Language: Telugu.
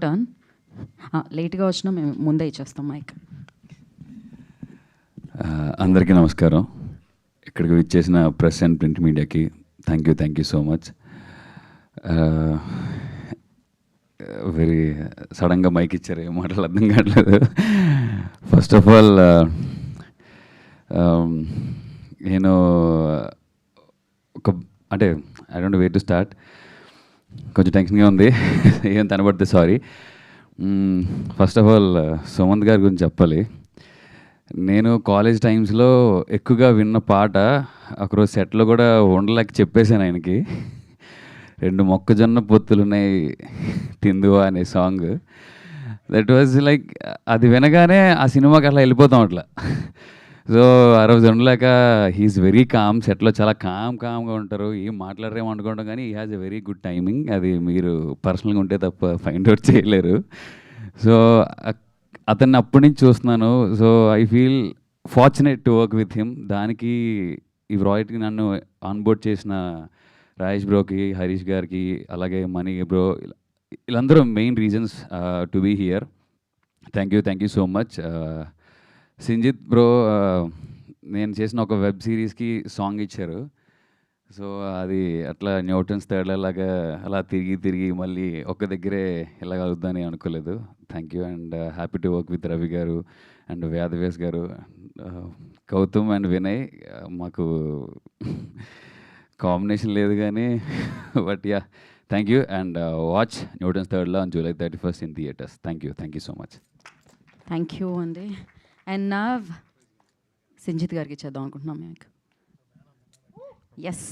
టర్న్ లేట్గా వచ్చినా మేము ముందే ఇచ్చేస్తాం మైక్. అందరికీ నమస్కారం. ఇక్కడికి విచ్చేసిన ప్రెస్ అండ్ ప్రింట్ మీడియాకి thank you so much. Very సడన్గా మైక్ ఇచ్చారు, ఏం మాటలు అర్థం కావట్లేదు. ఫస్ట్ ఆఫ్ ఆల్ నేను అంటే I don't way to start, కొంచెం టెన్షన్గా ఉంది. ఏం కనబడితే sorry. First of all Sumanth గారి గురించి చెప్పాలి. నేను కాలేజ్ టైమ్స్లో ఎక్కువగా విన్న పాట ఒకరోజు సెట్లో కూడా ఉండలేక చెప్పేశాను ఆయనకి. 2 మొక్కజొన్న పొత్తులున్నాయి తిందువా అనే సాంగ్. దట్ వాజ్ లైక్, అది వినగానే ఆ సినిమాకి అట్లా వెళ్ళిపోతాం అట్లా. సో ఆ రోజు ఉండలేక, హీఈస్ వెరీ కామ్, సెట్లో చాలా కామ్గా ఉంటారు, ఏం మాట్లాడరేమో అనుకుంటాం, కానీ he has a very good timing. అది మీరు పర్సనల్గా ఉంటే తప్ప ఫైండ్ అవుట్ చేయలేరు. సో అతన్ని అప్పటి నుంచి చూస్తున్నాను. So I feel fortunate to work with him. దానికి ఈ ప్రాజెక్ట్కి నన్ను ఆన్బోర్డ్ చేసిన రాజేష్ బ్రోకి, హరీష్ గారికి, అలాగే మనీ బ్రో, వీళ్ళందరూ main reasons to be here. Thank you so much. Sinjith bro, నేను చేసిన ఒక వెబ్ సిరీస్కి సాంగ్ ఇచ్చారు. సో అది అట్లా న్యూటన్స్ థర్డ్ లాగా అలా తిరిగి మళ్ళీ ఒక్క దగ్గరే ఇలా కలుద్దని అనుకోలేదు. Thank you and happy to work with Ravi గారు అండ్ వేదవ్యాస్ గారు, గౌతమ్ అండ్ వినయ్. మాకు కాంబినేషన్ లేదు కానీ but yeah, thank you and watch Newton's third law on July 31st in theatres. Thank you so much. Thank you అండి. అండ్ నా సింజిత్ గారికి ఇచ్చేద్దాం అనుకుంటున్నాం మీకు. ఎస్.